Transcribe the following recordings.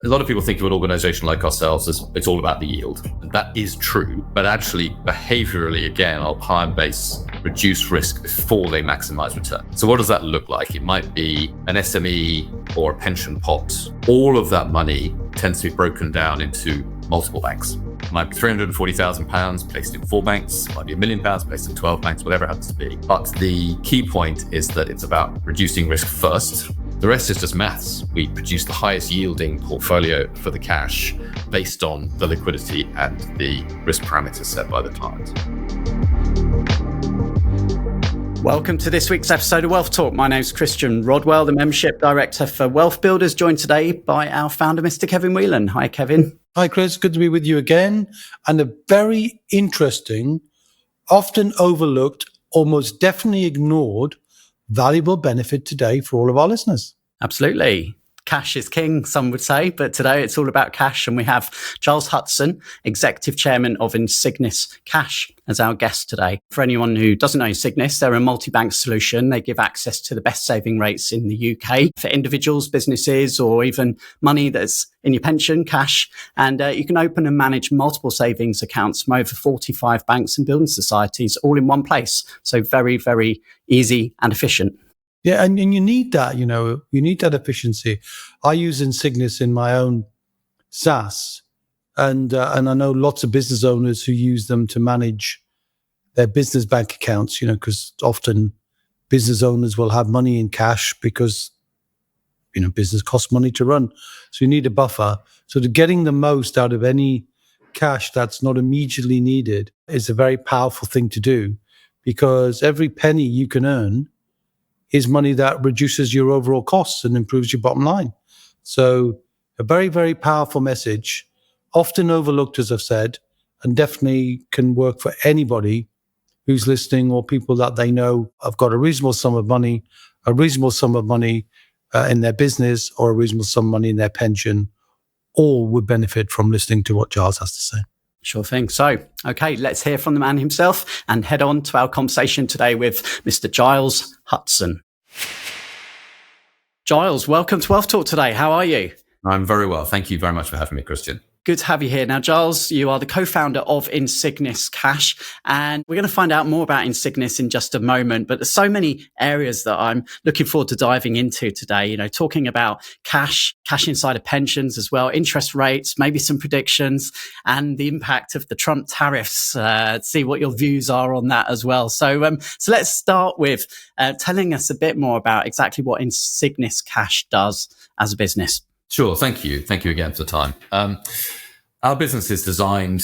A lot of people think of an organization like ourselves as it's all about the yield. And that is true, but actually behaviorally, again, our client base reduce risk before they maximize return. So what does that look like? It might be an SME or a pension pot. All of that money tends to be broken down into multiple banks. It might be £340,000 placed in 4 banks, it might be £1 million placed in 12 banks, whatever it happens to be. But the key point is that it's about reducing risk first. The rest is just maths. We produce the highest yielding portfolio for the cash based on the liquidity and the risk parameters set by the client. Welcome to this week's episode of Wealth Talk. My name's Christian Rodwell, the Membership Director for WealthBuilders, joined today by our founder, Mr. Kevin Whelan. Hi, Kevin. Hi, Chris. Good to be with you again. And a very interesting, often overlooked, almost definitely ignored, valuable benefit today for all of our listeners. Absolutely. Cash is king, some would say, but today it's all about cash. And we have Giles Hutson, Executive Chairman of Insignis Cash, as our guest today. For anyone who doesn't know Insignis, they're a multi-bank solution. They give access to the best saving rates in the UK for individuals, businesses, or even money that's in your pension, cash. And you can open and manage multiple savings accounts from over 45 banks and building societies all in one place. So very, very easy and efficient. Yeah, and you need that, you need that efficiency. I use Insignis in my own SaaS, and I know lots of business owners who use them to manage their business bank accounts, because often business owners will have money in cash because, business costs money to run. So you need a buffer. So getting the most out of any cash that's not immediately needed is a very powerful thing to do, because every penny you can earn is money that reduces your overall costs and improves your bottom line. So a very, very powerful message, often overlooked, as I've said, and definitely can work for anybody who's listening or people that they know have got a reasonable sum of money in their business or a reasonable sum of money in their pension. All would benefit from listening to what Giles has to say. Sure thing. So, okay, let's hear from the man himself and head on to our conversation today with Mr. Giles Hutson. Giles, welcome to Wealth Talk today. How are you? I'm very well. Thank you very much for having me, Christian. Good to have you here. Now, Giles, you are the co-founder of Insignis Cash, and we're going to find out more about Insignis in just a moment. But there's so many areas that I'm looking forward to diving into today, talking about cash inside of pensions as well, interest rates, maybe some predictions, and the impact of the Trump tariffs, see what your views are on that as well. So let's start with telling us a bit more about exactly what Insignis Cash does as a business. Sure. Thank you. Thank you again for the time. Our business is designed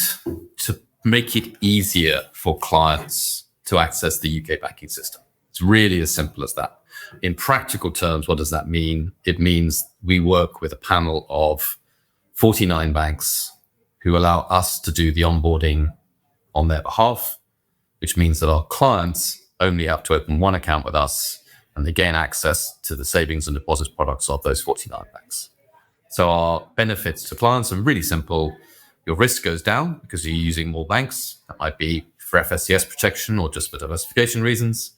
to make it easier for clients to access the UK banking system. It's really as simple as that. In practical terms, what does that mean? It means we work with a panel of 49 banks who allow us to do the onboarding on their behalf, which means that our clients only have to open one account with us and they gain access to the savings and deposits products of those 49 banks. So our benefits to clients are really simple. Your risk goes down because you're using more banks. That might be for FSCS protection or just for diversification reasons.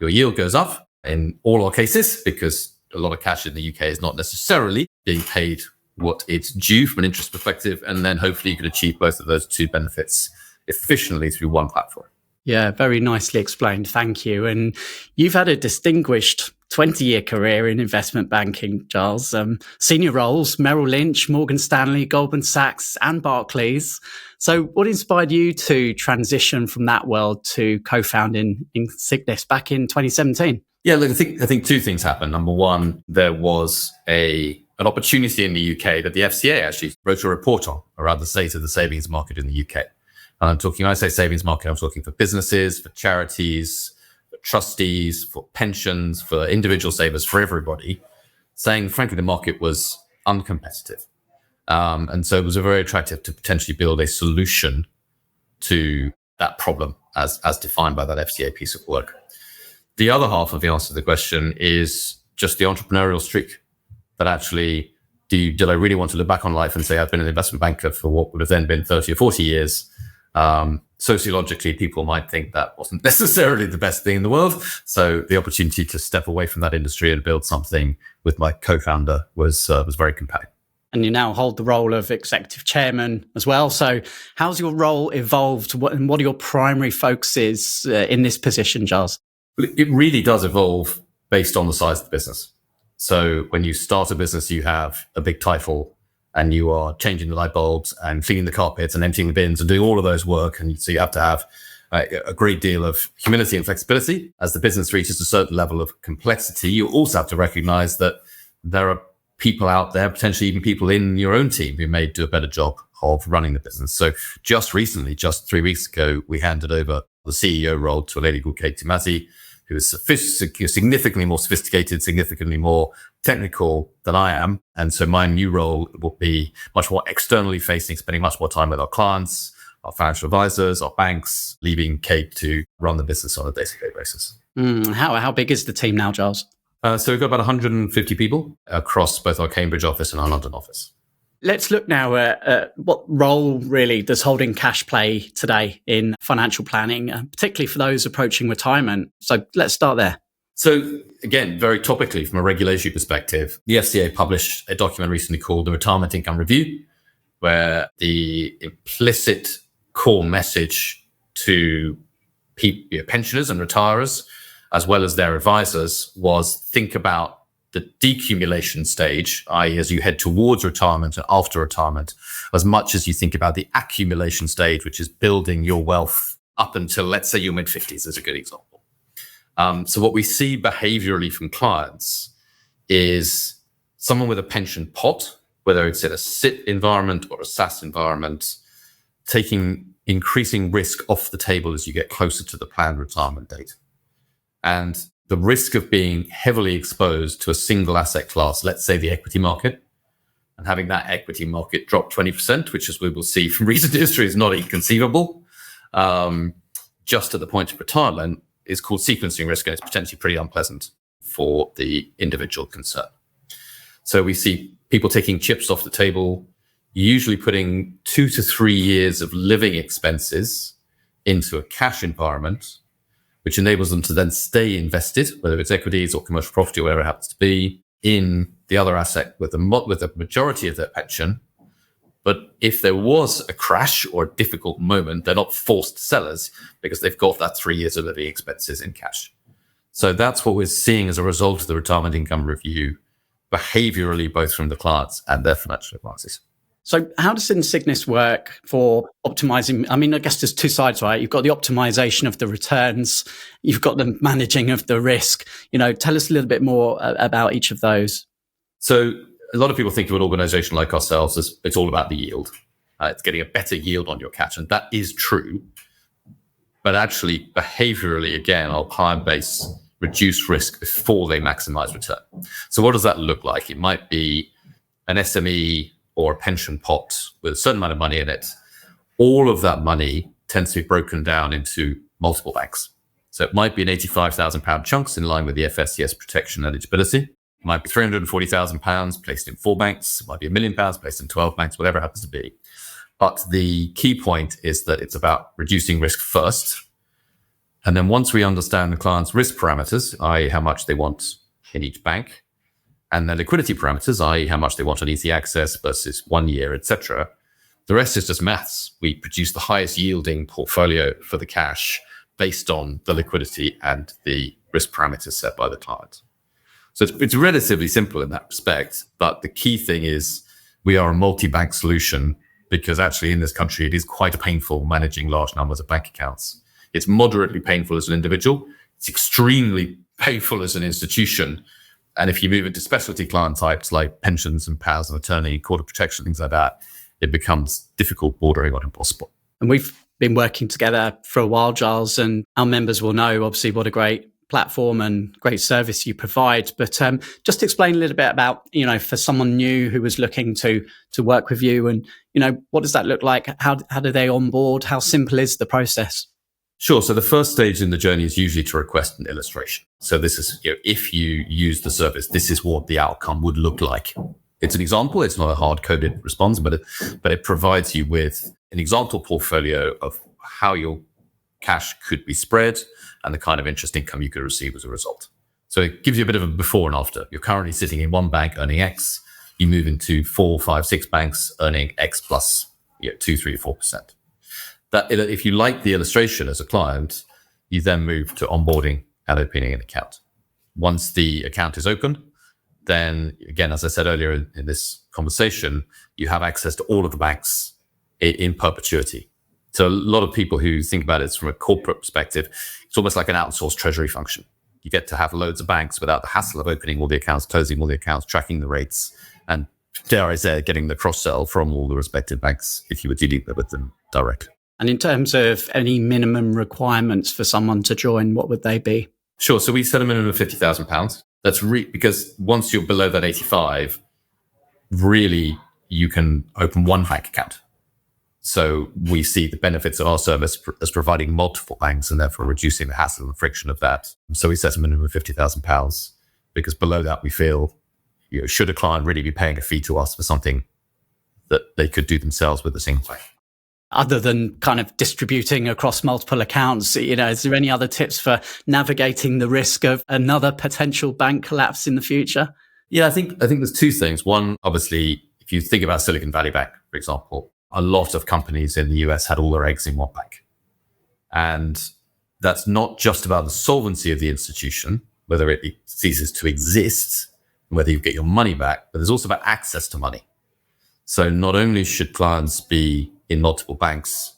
Your yield goes up in all our cases because a lot of cash in the UK is not necessarily being paid what it's due from an interest perspective. And then hopefully you can achieve both of those two benefits efficiently through one platform. Yeah, very nicely explained. Thank you. And you've had a distinguished 20-year career in investment banking, Giles. Senior roles, Merrill, Lynch, Morgan Stanley, Goldman Sachs, and Barclays. So what inspired you to transition from that world to co-founding Insignis back in 2017? Yeah, look, I think two things happened. Number one, there was an opportunity in the UK that the FCA actually wrote a report on around the state of the savings market in the UK. And when I say savings market, I'm talking for businesses, for charities, for trustees, for pensions, for individual savers, for everybody, saying, frankly, the market was uncompetitive. And so it was very attractive to potentially build a solution to that problem as defined by that FCA piece of work. The other half of the answer to the question is just the entrepreneurial streak that actually, did I really want to look back on life and say I've been an investment banker for what would have then been 30 or 40 years? Sociologically, people might think that wasn't necessarily the best thing in the world. So the opportunity to step away from that industry and build something with my co-founder was very compelling. And you now hold the role of executive chairman as well. So how's your role evolved and what are your primary focuses in this position, Giles? Well, it really does evolve based on the size of the business. So when you start a business, you have a big title and you are changing the light bulbs and cleaning the carpets and emptying the bins and doing all of those work. And so you have to have a great deal of humility and flexibility. As the business reaches a certain level of complexity, you also have to recognize that there are people out there, potentially even people in your own team who may do a better job of running the business. So just recently, just 3 weeks ago, we handed over the CEO role to a lady called Katie Massey, who is significantly more sophisticated, significantly more technical than I am. And so my new role will be much more externally facing, spending much more time with our clients, our financial advisors, our banks, leaving Kate to run the business on a day-to-day basis. How big is the team now, Giles? So we've got about 150 people across both our Cambridge office and our London office. Let's look now at what role really does holding cash play today in financial planning, particularly for those approaching retirement. So let's start there. So again, very topically from a regulatory perspective, the FCA published a document recently called the Retirement Income Review, where the implicit core message to pensioners and retirers, as well as their advisors, was think about the decumulation stage, i.e. as you head towards retirement and after retirement, as much as you think about the accumulation stage, which is building your wealth up until, let's say, your mid-50s is a good example. So what we see behaviorally from clients is someone with a pension pot, whether it's in a SIT environment or a SAS environment, taking increasing risk off the table as you get closer to the planned retirement date. And the risk of being heavily exposed to a single asset class, let's say the equity market, and having that equity market drop 20%, which as we will see from recent history is not inconceivable, just at the point of retirement, is called sequencing risk, and it's potentially pretty unpleasant for the individual concerned. So we see people taking chips off the table, usually putting 2 to 3 years of living expenses into a cash environment, which enables them to then stay invested, whether it's equities or commercial property or whatever it happens to be, in the other asset with the majority of their pension. But if there was a crash or a difficult moment, they're not forced sellers because they've got that 3 years of living expenses in cash. So that's what we're seeing as a result of the Retirement Income Review, behaviorally, both from the clients and their financial advisors. So how does Insignis work for optimizing? I mean, I guess there's two sides, right? You've got the optimization of the returns. You've got the managing of the risk. Tell us a little bit more about each of those. So a lot of people think of an organization like ourselves as it's all about the yield. It's getting a better yield on your cash. And that is true. But actually, behaviorally, again, our client base reduce risk before they maximize return. So what does that look like? It might be an SME or a pension pot with a certain amount of money in it. All of that money tends to be broken down into multiple banks. So it might be an £85,000 chunks in line with the FSCS protection eligibility. It might be £340,000 placed in 4 banks. It might be £1 million placed in 12 banks, whatever it happens to be. But the key point is that it's about reducing risk first. And then once we understand the client's risk parameters, i.e. how much they want in each bank, and the liquidity parameters, i.e. how much they want on easy access versus 1 year, etc. The rest is just maths. We produce the highest yielding portfolio for the cash based on the liquidity and the risk parameters set by the client. So it's relatively simple in that respect, but the key thing is we are a multi-bank solution because actually in this country, it is quite painful managing large numbers of bank accounts. It's moderately painful as an individual. It's extremely painful as an institution. And if you move into specialty client types like pensions and powers of attorney, court of protection, things like that, it becomes difficult, bordering on impossible. And we've been working together for a while, Giles, and our members will know obviously what a great platform and great service you provide. But just explain a little bit about, for someone new who was looking to work with you and, what does that look like? How do they onboard? How simple is the process? Sure. So the first stage in the journey is usually to request an illustration. So this is, if you use the service, this is what the outcome would look like. It's an example. It's not a hard-coded response, but it provides you with an example portfolio of how your cash could be spread and the kind of interest income you could receive as a result. So it gives you a bit of a before and after. You're currently sitting in one bank earning X. you move into 4, 5, 6 banks earning X plus 2, 3, 4%. That if you like the illustration as a client, you then move to onboarding and opening an account. Once the account is opened, then again, as I said earlier in this conversation, you have access to all of the banks in perpetuity. So a lot of people who think about it from a corporate perspective, it's almost like an outsourced treasury function. You get to have loads of banks without the hassle of opening all the accounts, closing all the accounts, tracking the rates, and dare I say, getting the cross-sell from all the respective banks if you were dealing with them directly. And in terms of any minimum requirements for someone to join, what would they be? Sure. So we set a minimum of £50,000. That's because once you're below that 85, really you can open one bank account. So we see the benefits of our service as providing multiple banks and therefore reducing the hassle and friction of that. So we set a minimum of £50,000 because below that we feel, should a client really be paying a fee to us for something that they could do themselves with a single bank? Other than kind of distributing across multiple accounts, is there any other tips for navigating the risk of another potential bank collapse in the future? Yeah, I think there's two things. One, obviously, if you think about Silicon Valley Bank, for example, a lot of companies in the US had all their eggs in one bank. And that's not just about the solvency of the institution, whether it ceases to exist, whether you get your money back, but there's also about access to money. So not only should clients be in multiple banks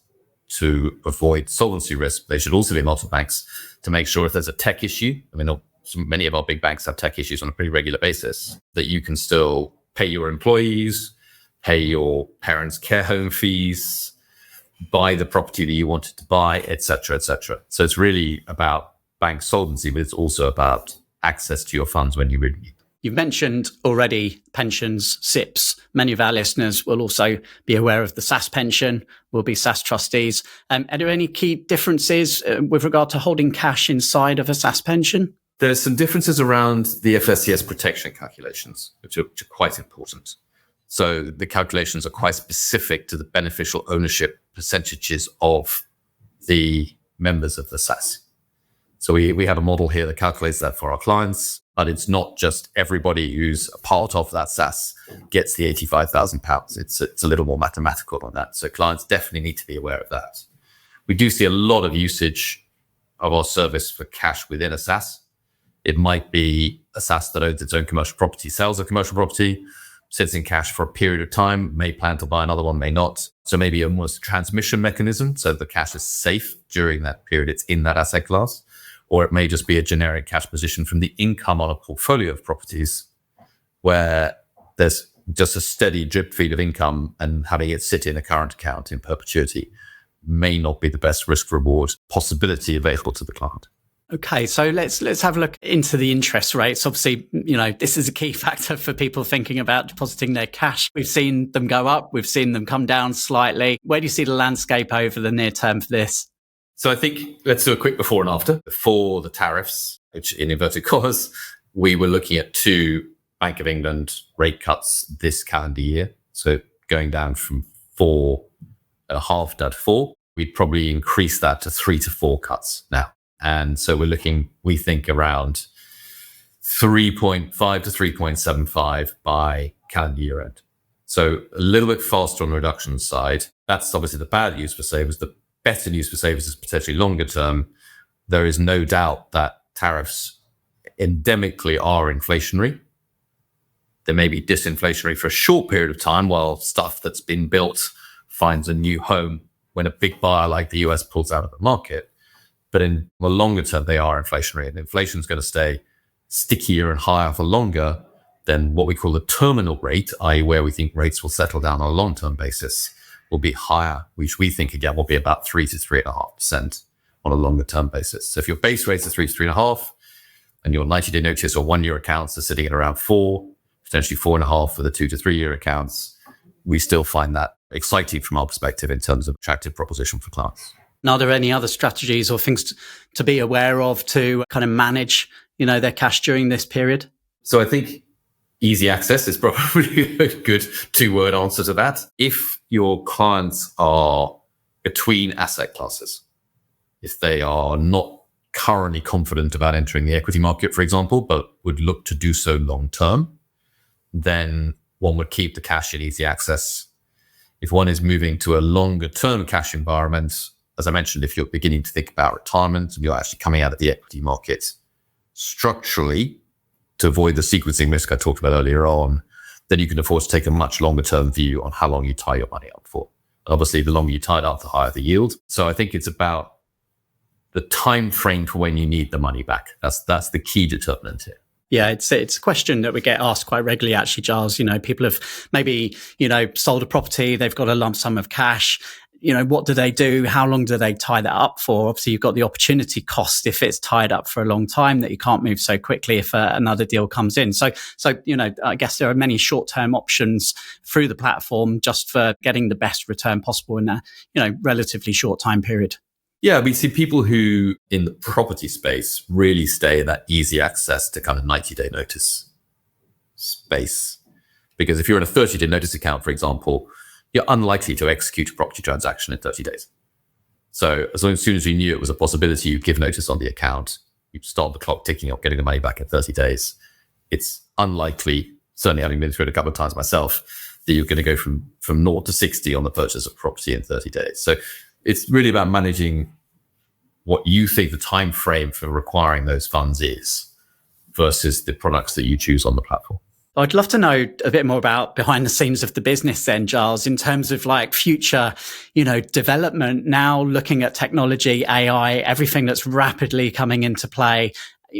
to avoid solvency risk, they should also be in multiple banks to make sure if there's a tech issue, many of our big banks have tech issues on a pretty regular basis, that you can still pay your employees, pay your parents' care home fees, buy the property that you wanted to buy, et cetera, et cetera. So it's really about bank solvency, but it's also about access to your funds when you really need them. You've mentioned already pensions, SIPs. Many of our listeners will also be aware of the SAS pension, will be SAS trustees. Are there any key differences with regard to holding cash inside of a SAS pension? There's some differences around the FSCS protection calculations, which are quite important. So the calculations are quite specific to the beneficial ownership percentages of the members of the SAS. So we have a model here that calculates that for our clients, but it's not just everybody who's a part of that SAS gets the £85,000. It's a little more mathematical than that. So clients definitely need to be aware of that. We do see a lot of usage of our service for cash within a SAS. It might be a SAS that owns its own commercial property, sells a commercial property, sits in cash for a period of time, may plan to buy another one, may not. So maybe almost a transmission mechanism. So the cash is safe during that period it's in that asset class. Or it may just be a generic cash position from the income on a portfolio of properties where there's just a steady drip feed of income, and having it sit in a current account in perpetuity may not be the best risk reward possibility available to the client. Okay, so let's have a look into the interest rates. Obviously, this is a key factor for people thinking about depositing their cash. We've seen them go up, we've seen them come down slightly. Where do you see the landscape over the near term for this? So I think let's do a quick before and after. Before the tariffs, which in inverted commas, we were looking at 2 Bank of England rate cuts this calendar year. So going down from 4.5 down to 4, we'd probably increase that to 3 to 4 cuts now. And so we're looking, we think, around 3.5 to 3.75 by calendar year end. So a little bit faster on the reduction side. That's obviously the bad news for savers. The better news for savers is potentially longer term. There is no doubt that tariffs endemically are inflationary. They may be disinflationary for a short period of time while stuff that's been built finds a new home when a big buyer like the US pulls out of the market. But in the longer term, they are inflationary, and inflation is going to stay stickier and higher for longer than what we call the terminal rate, i.e. where we think rates will settle down on a long-term basis, will be higher, which we think again will be about 3 to 3.5% on a longer term basis. So if your base rates are 3 to 3.5 and your 90-day notice or 1 year accounts are sitting at around 4, potentially 4.5 for the 2 to 3 year accounts, we still find that exciting from our perspective in terms of attractive proposition for clients. Now, are there any other strategies or things to be aware of to kind of manage, their cash during this period? So I think easy access is probably a good 2-word answer to that. If your clients are between asset classes, if they are not currently confident about entering the equity market, for example, but would look to do so long term, then one would keep the cash in easy access. If one is moving to a longer term cash environment, as I mentioned, if you're beginning to think about retirement and you're actually coming out of the equity market structurally to avoid the sequencing risk I talked about earlier on, then you can afford to take a much longer term view on how long you tie your money up for. Obviously, the longer you tie it up, the higher the yield. So I think it's about the time frame for when you need the money back. That's the key determinant here. Yeah, it's a question that we get asked quite regularly, actually, Giles. People have maybe, sold a property, they've got a lump sum of cash. What do they do? How long do they tie that up for? Obviously, you've got the opportunity cost if it's tied up for a long time that you can't move so quickly if another deal comes in. So, I guess there are many short-term options through the platform just for getting the best return possible in a, relatively short time period. Yeah, we see people who in the property space really stay in that easy access to kind of 90-day notice space. Because if you're in a 30-day notice account, for example, you're unlikely to execute a property transaction in 30 days. So as soon as you knew it was a possibility, you give notice on the account, you start the clock ticking up, getting the money back in 30 days. It's unlikely, certainly having been through it a couple of times myself, that you're going to go from 0 to 60 on the purchase of property in 30 days. So it's really about managing what you think the time frame for requiring those funds is versus the products that you choose on the platform. I'd love to know a bit more about behind the scenes of the business then, Giles, in terms of like future, development now, looking at technology, AI, everything that's rapidly coming into play.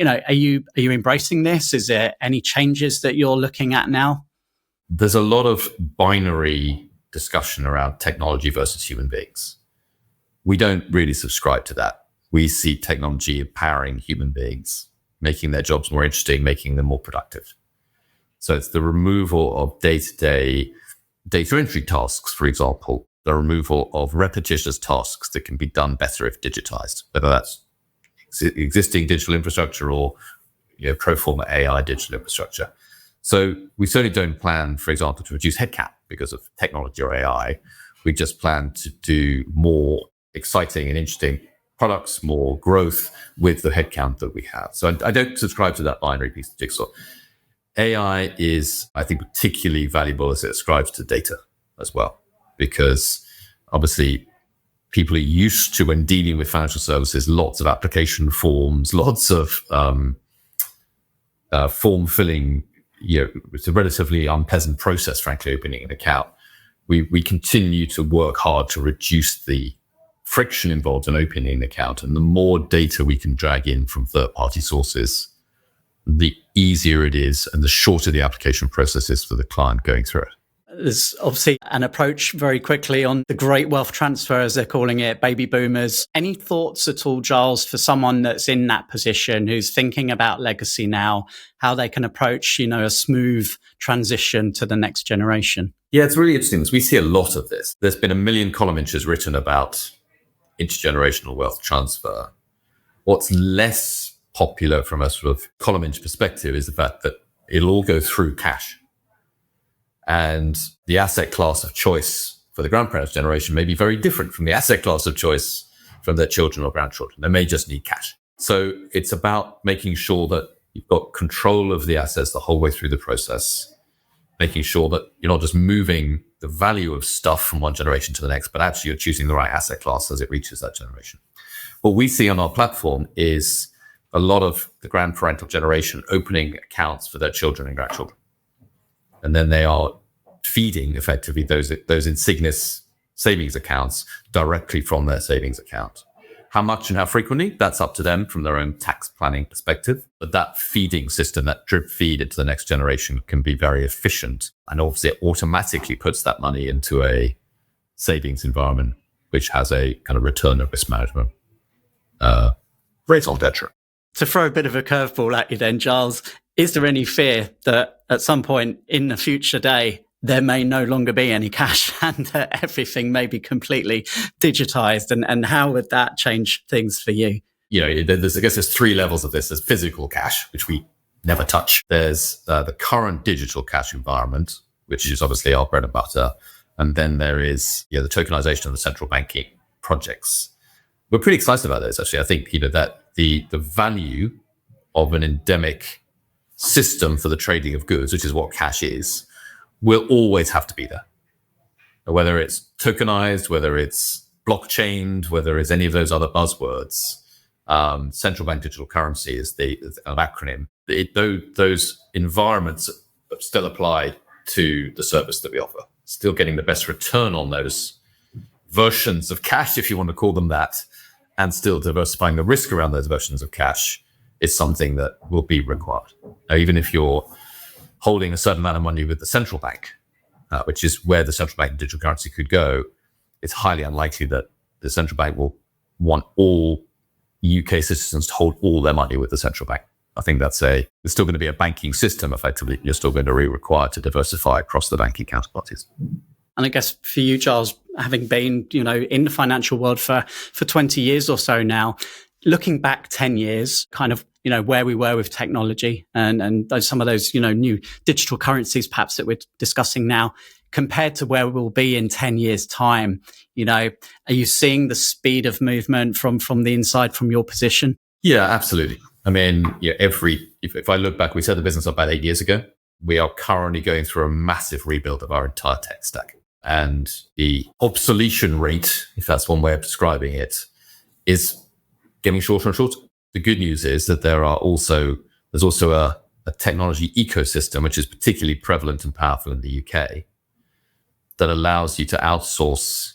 Are you embracing this? Is there any changes that you're looking at now? There's a lot of binary discussion around technology versus human beings. We don't really subscribe to that. We see technology empowering human beings, making their jobs more interesting, making them more productive. So it's the removal of day-to-day data entry tasks, for example, the removal of repetitious tasks that can be done better if digitized, whether that's existing digital infrastructure or pro forma AI digital infrastructure. So we certainly don't plan, for example, to reduce headcount because of technology or AI. We just plan to do more exciting and interesting products, more growth with the headcount that we have. So I don't subscribe to that binary piece of jigsaw. AI is, I think, particularly valuable as it ascribes to data as well, because obviously people are used to, when dealing with financial services, lots of application forms, lots of form filling. It's a relatively unpleasant process, frankly, opening an account. We continue to work hard to reduce the friction involved in opening an account. And the more data we can drag in from third-party sources, the easier it is and the shorter the application process is for the client going through it. There's obviously an approach very quickly on the great wealth transfer, as they're calling it, baby boomers. Any thoughts at all, Giles, for someone that's in that position, who's thinking about legacy now, how they can approach, a smooth transition to the next generation? Yeah, it's really interesting. We see a lot of this. There's been 1 million column inches written about intergenerational wealth transfer. What's less popular from a sort of column inch perspective is the fact that it'll all go through cash. And the asset class of choice for the grandparents' generation may be very different from the asset class of choice from their children or grandchildren. They may just need cash. So it's about making sure that you've got control of the assets the whole way through the process, making sure that you're not just moving the value of stuff from one generation to the next, but actually you're choosing the right asset class as it reaches that generation. What we see on our platform is a lot of the grandparental generation opening accounts for their children and grandchildren. And then they are feeding effectively those Insignis savings accounts directly from their savings account. How much and how frequently, that's up to them from their own tax planning perspective. But that feeding system, that drip feed into the next generation can be very efficient. And obviously it automatically puts that money into a savings environment, which has a kind of return of risk management raison d'etre. To throw a bit of a curveball at you then, Giles, is there any fear that at some point in the future day, there may no longer be any cash and that everything may be completely digitized? And how would that change things for you? There's 3 levels of this. There's physical cash, which we never touch. There's the current digital cash environment, which is obviously our bread and butter. And then there is the tokenization of the central banking projects. We're pretty excited about those, actually. I think that the value of an endemic system for the trading of goods, which is what cash is, will always have to be there. Whether it's tokenized, whether it's blockchained, whether it's any of those other buzzwords, central bank digital currency is an acronym. Those environments still apply to the service that we offer. Still getting the best return on those versions of cash, if you want to call them that, and still diversifying the risk around those versions of cash is something that will be required. Now, even if you're holding a certain amount of money with the central bank, which is where the central bank digital currency could go, it's highly unlikely that the central bank will want all UK citizens to hold all their money with the central bank. I think there's still going to be a banking system. Effectively, you're still going to be required to diversify across the banking counterparties. And I guess for you, Giles, having been, in the financial world for 20 years or so now, looking back 10 years, kind of, where we were with technology and some of those, new digital currencies perhaps that we're discussing now, compared to where we'll be in 10 years' time, are you seeing the speed of movement from the inside from your position? Yeah, absolutely. I mean, if I look back, we set the business up about 8 years ago. We are currently going through a massive rebuild of our entire tech stack. And the obsolescence rate, if that's one way of describing it, is getting shorter and shorter. The good news is that there's also a technology ecosystem, which is particularly prevalent and powerful in the UK, that allows you to outsource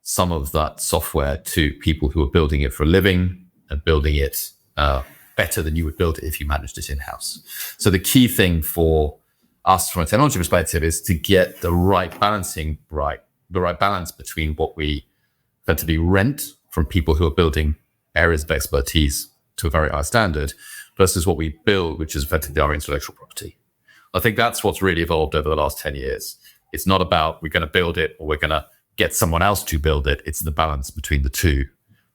some of that software to people who are building it for a living and building it better than you would build it if you managed it in-house. So the key thing for us from a technology perspective is to get the right balance between what we effectively rent from people who are building areas of expertise to a very high standard versus what we build, which is effectively our intellectual property. I think that's what's really evolved over the last 10 years. It's not about we're going to build it or we're going to get someone else to build it. It's the balance between the two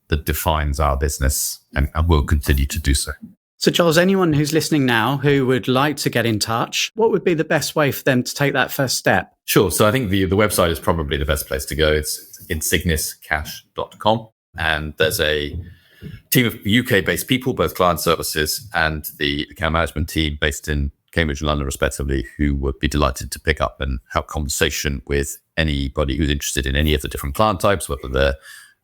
that defines our business and will continue to do so. So, Giles, anyone who's listening now who would like to get in touch, what would be the best way for them to take that first step? Sure. So I think the website is probably the best place to go. It's insigniscash.com. And there's a team of UK-based people, both client services and the account management team based in Cambridge and London, respectively, who would be delighted to pick up and have conversation with anybody who's interested in any of the different client types, whether they're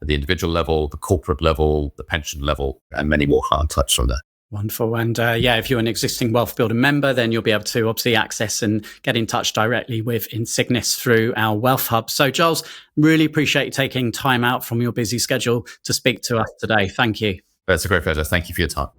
at the individual level, the corporate level, the pension level, and many more client types from there. Wonderful. And if you're an existing Wealth Builder member, then you'll be able to obviously access and get in touch directly with Insignis through our Wealth Hub. So, Giles, really appreciate you taking time out from your busy schedule to speak to us today. Thank you. It's a great pleasure. Thank you for your time.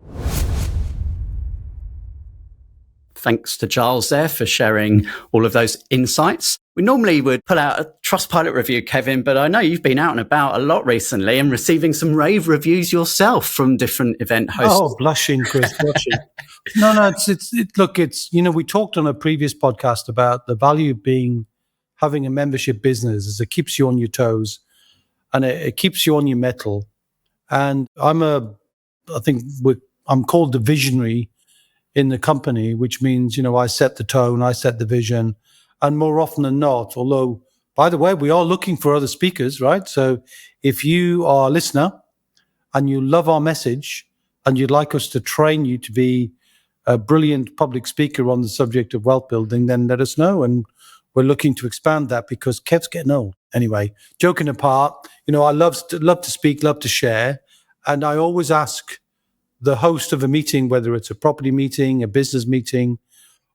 Thanks to Giles there for sharing all of those insights. We normally would pull out a Trustpilot review, Kevin, but I know you've been out and about a lot recently and receiving some rave reviews yourself from different event hosts. Oh, blushing, Chris, blushing. No, we talked on a previous podcast about the value of having a membership business is it keeps you on your toes and it keeps you on your mettle. And I'm called the visionary in the company, which means, I set the tone, I set the vision. And more often than not, although, by the way, we are looking for other speakers, right? So if you are a listener and you love our message and you'd like us to train you to be a brilliant public speaker on the subject of wealth building, then let us know. And we're looking to expand that because Kev's getting old. Anyway, joking apart, I love to speak, love to share. And I always ask the host of a meeting, whether it's a property meeting, a business meeting,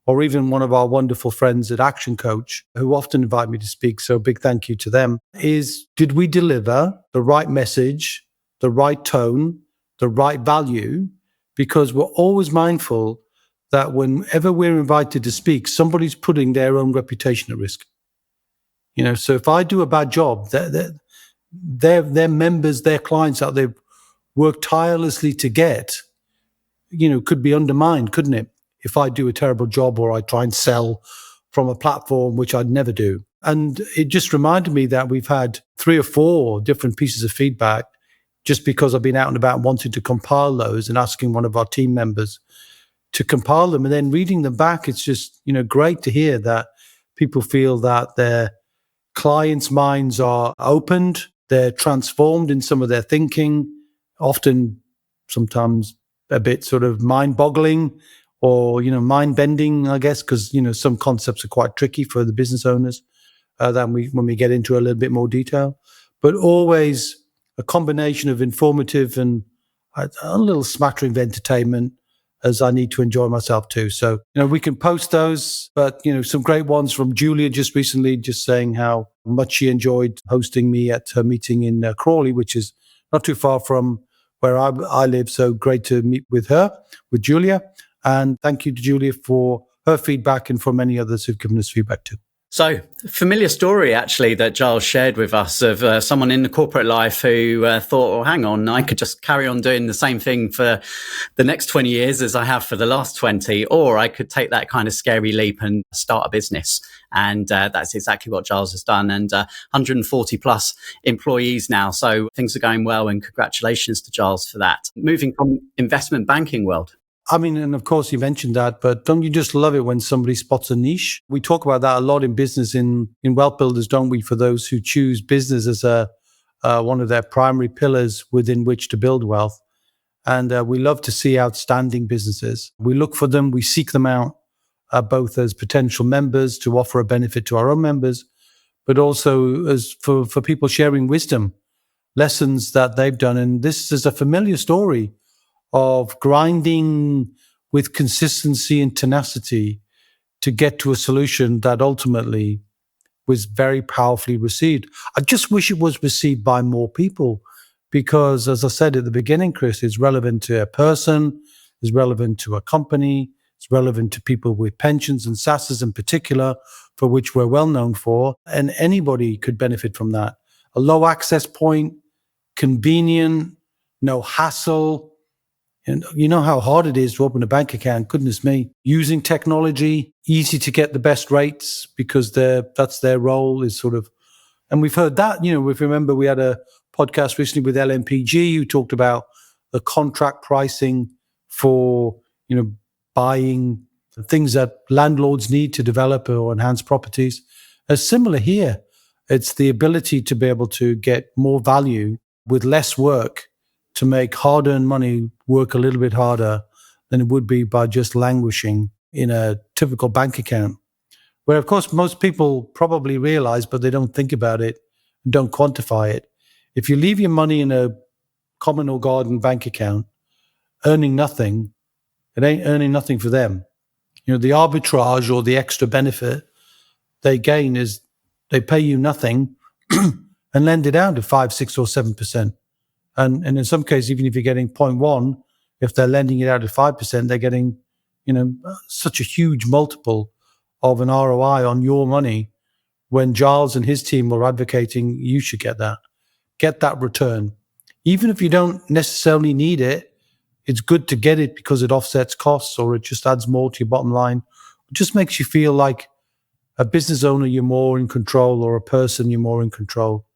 or even one of our wonderful friends at Action Coach, who often invite me to speak, so a big thank you to them, did we deliver the right message, the right tone, the right value? Because we're always mindful that whenever we're invited to speak, somebody's putting their own reputation at risk. So if I do a bad job, their members, their clients that they've worked tirelessly to get, could be undermined, couldn't it? If I do a terrible job or I try and sell from a platform, which I'd never do. And it just reminded me that we've had 3 or 4 different pieces of feedback just because I've been out and about wanting to compile those and asking one of our team members to compile them and then reading them back. It's just, great to hear that people feel that their clients' minds are opened, they're transformed in some of their thinking, often sometimes a bit sort of mind-boggling, or, mind bending, I guess, because, some concepts are quite tricky for the business owners when we get into a little bit more detail, but always a combination of informative and a little smattering of entertainment, as I need to enjoy myself too. So, we can post those, but, some great ones from Julia just recently, just saying how much she enjoyed hosting me at her meeting in Crawley, which is not too far from where I live. So great to meet with Julia. And thank you to Julia for her feedback and for many others who've given us feedback too. So, familiar story actually that Giles shared with us of someone in the corporate life who thought, hang on, I could just carry on doing the same thing for the next 20 years as I have for the last 20, or I could take that kind of scary leap and start a business. And that's exactly what Giles has done. And 140 plus employees now. So things are going well, and congratulations to Giles for that. Moving from investment banking world. I mean, and of course you mentioned that, but don't you just love it when somebody spots a niche? We talk about that a lot in business, in Wealth Builders, don't we? For those who choose business as one of their primary pillars within which to build wealth. And we love to see outstanding businesses. We look for them, we seek them out, both as potential members to offer a benefit to our own members, but also as for people sharing wisdom, lessons that they've done. And this is a familiar story of grinding with consistency and tenacity to get to a solution that ultimately was very powerfully received. I just wish it was received by more people because, as I said at the beginning, Chris, it's relevant to a person, it's relevant to a company, it's relevant to people with pensions and SSAS in particular, for which we're well known for, and anybody could benefit from that. A low access point, convenient, no hassle. And you know how hard it is to open a bank account, goodness me. Using technology, easy to get the best rates because that's their role is sort of, and we've heard that, if you remember, we had a podcast recently with LMPG who talked about the contract pricing for, buying things that landlords need to develop or enhance properties. As similar here, it's the ability to be able to get more value with less work to make hard-earned money work a little bit harder than it would be by just languishing in a typical bank account, where, of course, most people probably realize, but they don't think about it and don't quantify it. If you leave your money in a common or garden bank account, earning nothing, it ain't earning nothing for them. The arbitrage or the extra benefit they gain is they pay you nothing and lend it out to 5, 6, or 7%. And in some cases, even if you're getting 0.1, if they're lending it out at 5%, they're getting, such a huge multiple of an ROI on your money, when Giles and his team were advocating you should get that return. Even if you don't necessarily need it, it's good to get it because it offsets costs or it just adds more to your bottom line. It just makes you feel like a business owner, you're more in control, or a person, you're more in control.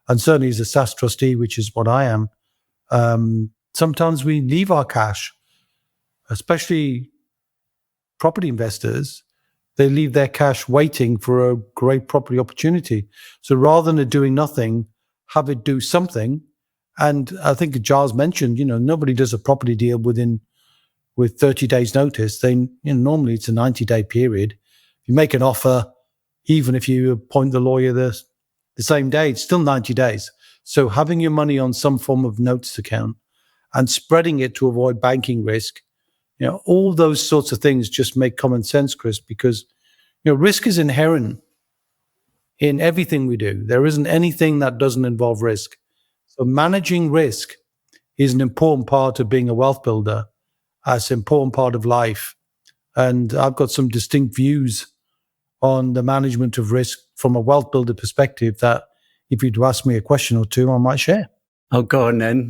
And certainly as a SSAS trustee, which is what I am, sometimes we leave our cash, especially property investors, they leave their cash waiting for a great property opportunity. So rather than doing nothing, have it do something. And I think Giles mentioned, nobody does a property deal with 30 days notice. Normally it's a 90-day period. If you make an offer, even if you appoint the lawyer the same day, it's still 90 days. So having your money on some form of notice account and spreading it to avoid banking risk, all those sorts of things just make common sense, Chris, because, risk is inherent in everything we do. There isn't anything that doesn't involve risk. So managing risk is an important part of being a wealth builder. It's an important part of life. And I've got some distinct views on the management of risk from a wealth builder perspective that if you'd ask me a question or two, I might share. Oh, go on then.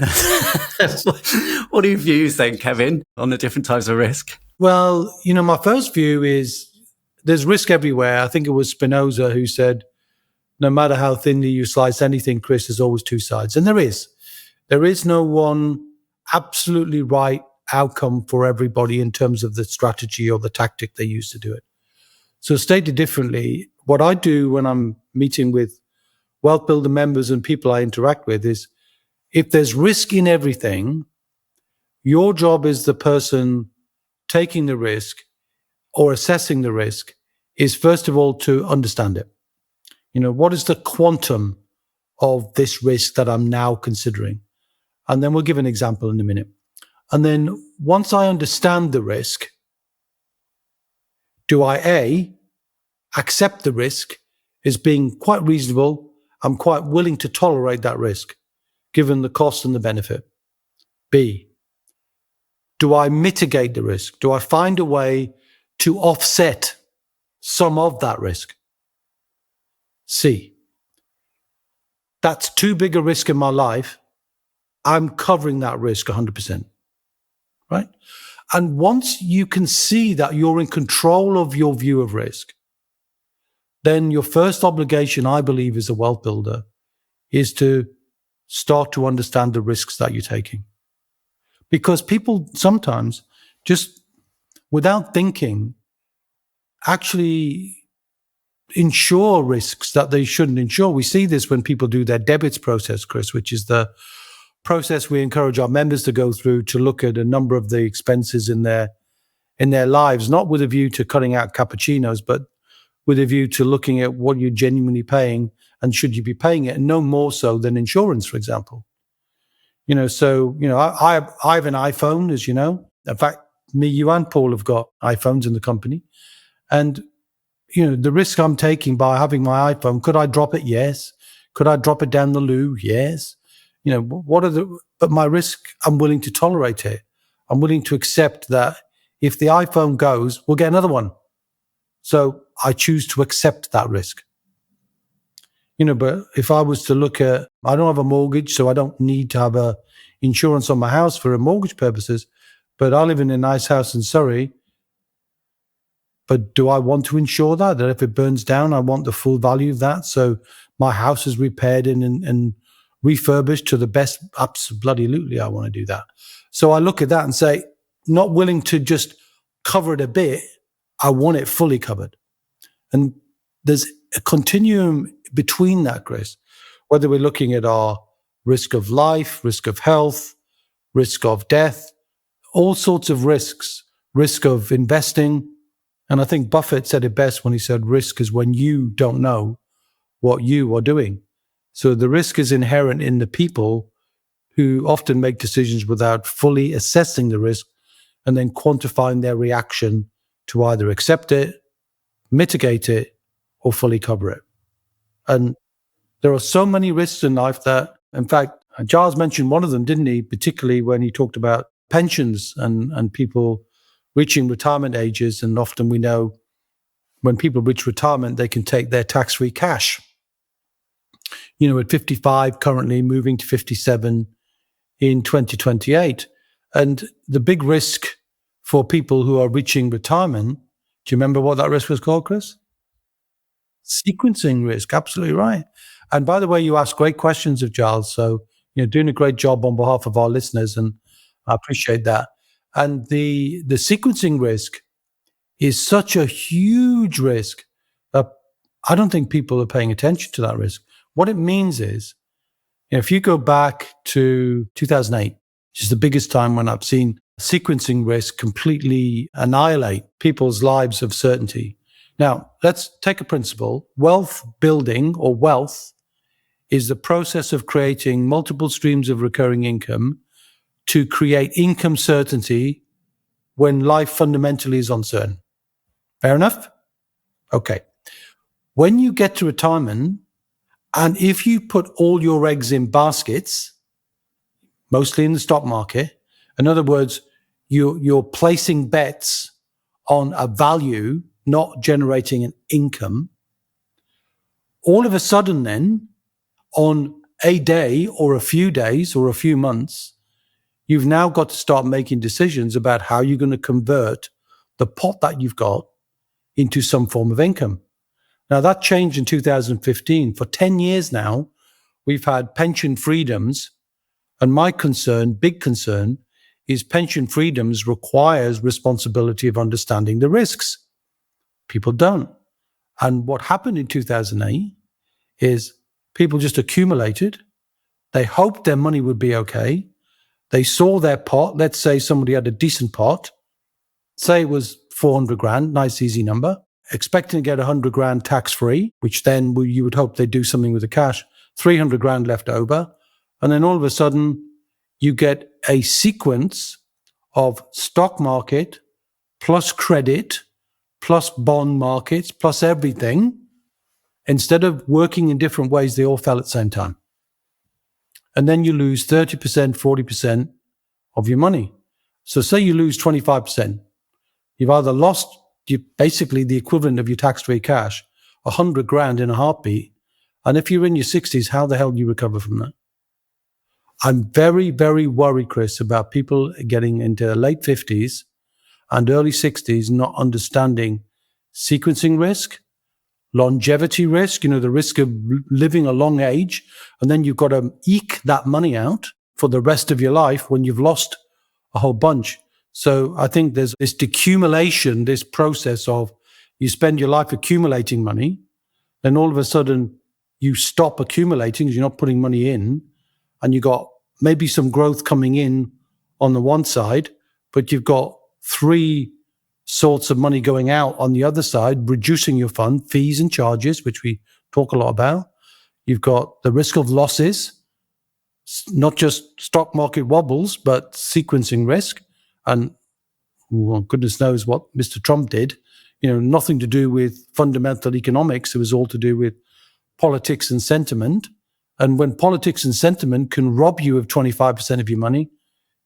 What are your views then, Kevin, on the different types of risk? Well, my first view is there's risk everywhere. I think it was Spinoza who said, no matter how thinly you slice anything, Chris, there's always two sides. And there is. There is no one absolutely right outcome for everybody in terms of the strategy or the tactic they use to do it. So stated differently, what I do when I'm meeting with Wealth Builder members and people I interact with is, if there's risk in everything, your job as the person taking the risk or assessing the risk is, first of all, to understand it. What is the quantum of this risk that I'm now considering? And then we'll give an example in a minute. And then once I understand the risk, do I A, accept the risk as being quite reasonable? I'm quite willing to tolerate that risk, given the cost and the benefit. B, do I mitigate the risk? Do I find a way to offset some of that risk? C, that's too big a risk in my life. I'm covering that risk 100%, right? And once you can see that you're in control of your view of risk, then your first obligation, I believe, as a wealth builder is to start to understand the risks that you're taking. Because people sometimes just, without thinking, actually insure risks that they shouldn't insure. We see this when people do their debits process, Chris, which is the process we encourage our members to go through to look at a number of the expenses in their lives, not with a view to cutting out cappuccinos, but with a view to looking at what you're genuinely paying and should you be paying it, and no more so than insurance, for example. I have an iPhone, as you know. In fact, me, you, and Paul have got iPhones in the company. And, the risk I'm taking by having my iPhone, could I drop it? Yes. Could I drop it down the loo? Yes. But my risk, I'm willing to tolerate it. I'm willing to accept that if the iPhone goes, we'll get another one. So I choose to accept that risk. But if I was to look at, I don't have a mortgage, so I don't need to have a insurance on my house for mortgage purposes, but I live in a nice house in Surrey. But do I want to insure that if it burns down, I want the full value of that? So my house is repaired and refurbished to the best, absolutely, I want to do that. So I look at that and say, not willing to just cover it a bit, I want it fully covered. And there's a continuum between that, Chris, whether we're looking at our risk of life, risk of health, risk of death, all sorts of risks, risk of investing. And I think Buffett said it best when he said risk is when you don't know what you are doing. So the risk is inherent in the people who often make decisions without fully assessing the risk and then quantifying their reaction to either accept it, mitigate it, or fully cover it. And there are so many risks in life that, in fact, Giles mentioned one of them, didn't he? Particularly when he talked about pensions and people reaching retirement ages. And often we know when people reach retirement, they can take their tax-free cash. At 55 currently, moving to 57 in 2028. And the big risk for people who are reaching retirement, do you remember what that risk was called, Chris? Sequencing risk, absolutely right. And by the way, you asked great questions of Giles, so doing a great job on behalf of our listeners, and I appreciate that. And the sequencing risk is such a huge risk that I don't think people are paying attention to that risk. What it means is, if you go back to 2008, which is the biggest time when I've seen sequencing risk completely annihilate people's lives of certainty. Now, let's take a principle. Wealth building, or wealth, is the process of creating multiple streams of recurring income to create income certainty when life fundamentally is uncertain. Fair enough? Okay. When you get to retirement, and if you put all your eggs in baskets, mostly in the stock market, in other words, you're placing bets on a value, not generating an income, all of a sudden then, on a day or a few days or a few months, you've now got to start making decisions about how you're going to convert the pot that you've got into some form of income. Now, that changed in 2015. For 10 years now, we've had pension freedoms. And my concern, big concern, is pension freedoms requires responsibility of understanding the risks. People don't. And what happened in 2008 is people just accumulated. They hoped their money would be okay. They saw their pot. Let's say somebody had a decent pot. say it was 400 grand, nice easy number, expecting to get 100 grand tax free, which then you would hope they'd do something with the cash, 300 grand left over. And then all of a sudden you get a sequence of stock market plus credit plus bond markets plus everything. Instead of working in different ways, they all fell at the same time. And then you lose 30%, 40% of your money. So say you lose 25%. You've either lost basically the equivalent of your tax-free cash, 100 grand in a heartbeat. And if you're in your 60s, how the hell do you recover from that? I'm very, very worried, Chris, about people getting into their late 50s and early 60s not understanding sequencing risk, longevity risk, the risk of living a long age. And then you've got to eke that money out for the rest of your life when you've lost a whole bunch. So I think there's this decumulation, this process of you spend your life accumulating money, then all of a sudden you stop accumulating because you're not putting money in, and you got maybe some growth coming in on the one side, but you've got three sorts of money going out on the other side, reducing your fund, fees and charges, which we talk a lot about. You've got the risk of losses, not just stock market wobbles, but sequencing risk. And well, goodness knows what Mr. Trump did, nothing to do with fundamental economics. It was all to do with politics and sentiment. And when politics and sentiment can rob you of 25% of your money,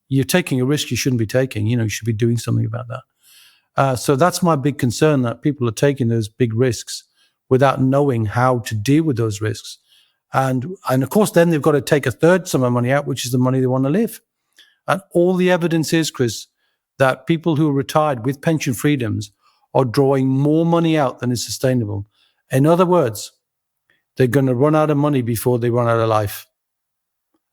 you're taking a risk you shouldn't be taking. You should be doing something about that. So that's my big concern, that people are taking those big risks without knowing how to deal with those risks. And of course, then they've got to take a third sum of money out, which is the money they want to live. And all the evidence is, Chris, that people who are retired with pension freedoms are drawing more money out than is sustainable. In other words, they're going to run out of money before they run out of life.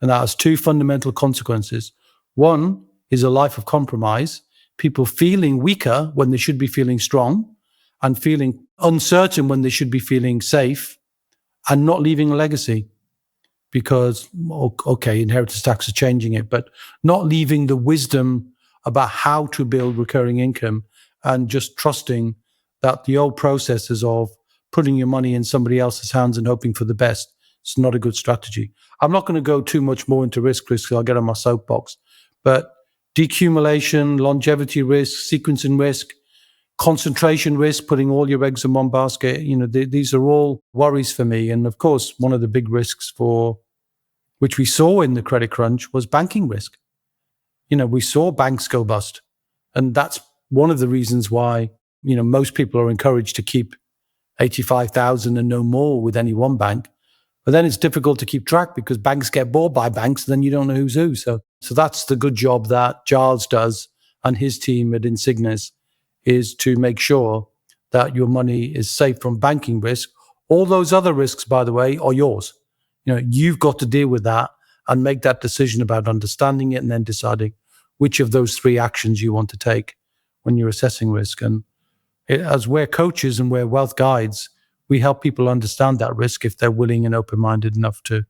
And that has two fundamental consequences. One is a life of compromise, people feeling weaker when they should be feeling strong, and feeling uncertain when they should be feeling safe, and not leaving a legacy. Because, okay, inheritance tax is changing it, but not leaving the wisdom about how to build recurring income, and just trusting that the old processes of putting your money in somebody else's hands and hoping for the best is not a good strategy. I'm not going to go too much more into risk, because I'll get on my soapbox. But decumulation, longevity risk, sequencing risk, concentration risk, putting all your eggs in one basket, these are all worries for me. And of course, one of the big risks which we saw in the credit crunch was banking risk. We saw banks go bust. And that's one of the reasons why, most people are encouraged to keep 85,000 and no more with any one bank. But then it's difficult to keep track because banks get bought by banks, and then you don't know who's who. So that's the good job that Giles does and his team at Insignis, is to make sure that your money is safe from banking risk. All those other risks, by the way, are yours. You've got to deal with that and make that decision about understanding it and then deciding which of those three actions you want to take when you're assessing risk. And as we're coaches and we're wealth guides, we help people understand that risk if they're willing and open-minded enough to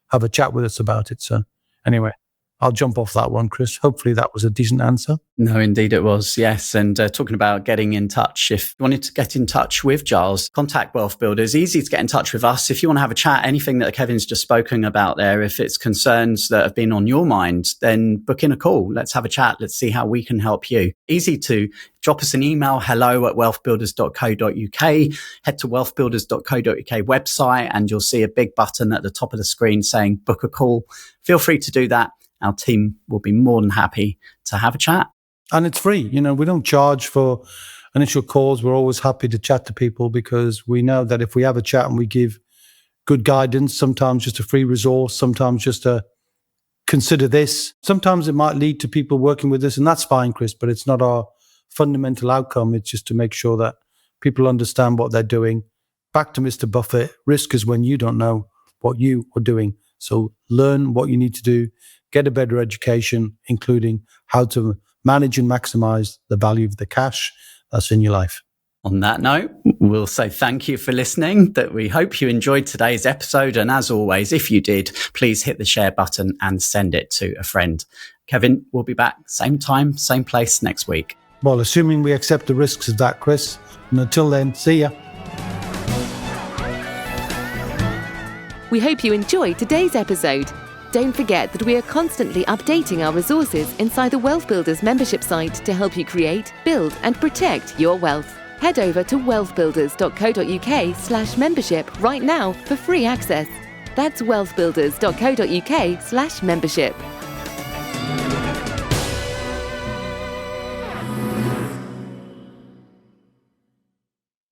have a chat with us about it. So anyway, I'll jump off that one, Chris. Hopefully that was a decent answer. No, indeed it was. Yes. And talking about getting in touch, if you wanted to get in touch with Giles, contact Wealth Builders. Easy to get in touch with us. If you want to have a chat, anything that Kevin's just spoken about there, if it's concerns that have been on your mind, then book in a call. Let's have a chat. Let's see how we can help you. Easy to drop us an email, hello@wealthbuilders.co.uk. Head to wealthbuilders.co.uk website and you'll see a big button at the top of the screen saying book a call. Feel free to do that. Our team will be more than happy to have a chat. And it's free. We don't charge for initial calls. We're always happy to chat to people because we know that if we have a chat and we give good guidance, sometimes just a free resource, sometimes just a consider this. Sometimes it might lead to people working with us, and that's fine, Chris, but it's not our fundamental outcome. It's just to make sure that people understand what they're doing. Back to Mr. Buffett, risk is when you don't know what you are doing. So learn what you need to do, get a better education, including how to manage and maximize the value of the cash that's in your life. On that note, we'll say thank you for listening, that we hope you enjoyed today's episode. And as always, if you did, please hit the share button and send it to a friend. Kevin, we'll be back same time, same place next week. Well, assuming we accept the risks of that, Chris. And until then, see ya. We hope you enjoyed today's episode. Don't forget that we are constantly updating our resources inside the Wealth Builders membership site to help you create, build and protect your wealth. Head over to wealthbuilders.co.uk/membership right now for free access. That's wealthbuilders.co.uk/membership.